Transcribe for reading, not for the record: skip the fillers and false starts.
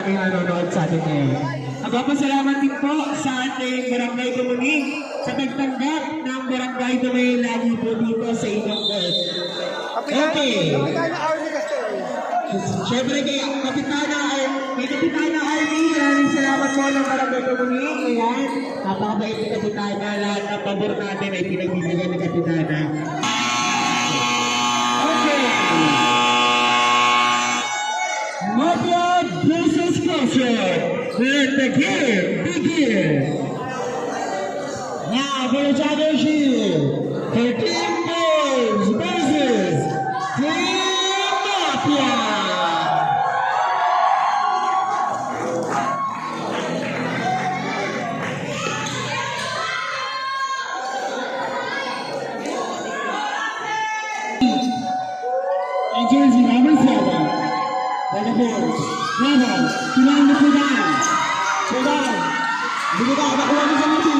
Ay nanonood sa atin ngayon. Salamat din po sa ating Barangay Dumuni sa pagtanggap ng Barangay Dumuni lagi po dito sa inyong court. Okay. Siyempre kay Kapitana Army, maraming salamat po ng Barangay Dumuni. Ayan, napakabait ni Kapitana. Lahat ng pabor natin ay pinagbibigyan ni Kapitana. Okay. Mafia versus Culture. Let the game begin. Now for the championship, for Team Boys versus Team Mafia. And jersey number 7. For the Boys, Bravo, Silang Sudan. Sudan, hindi ka nakuha mo sa mga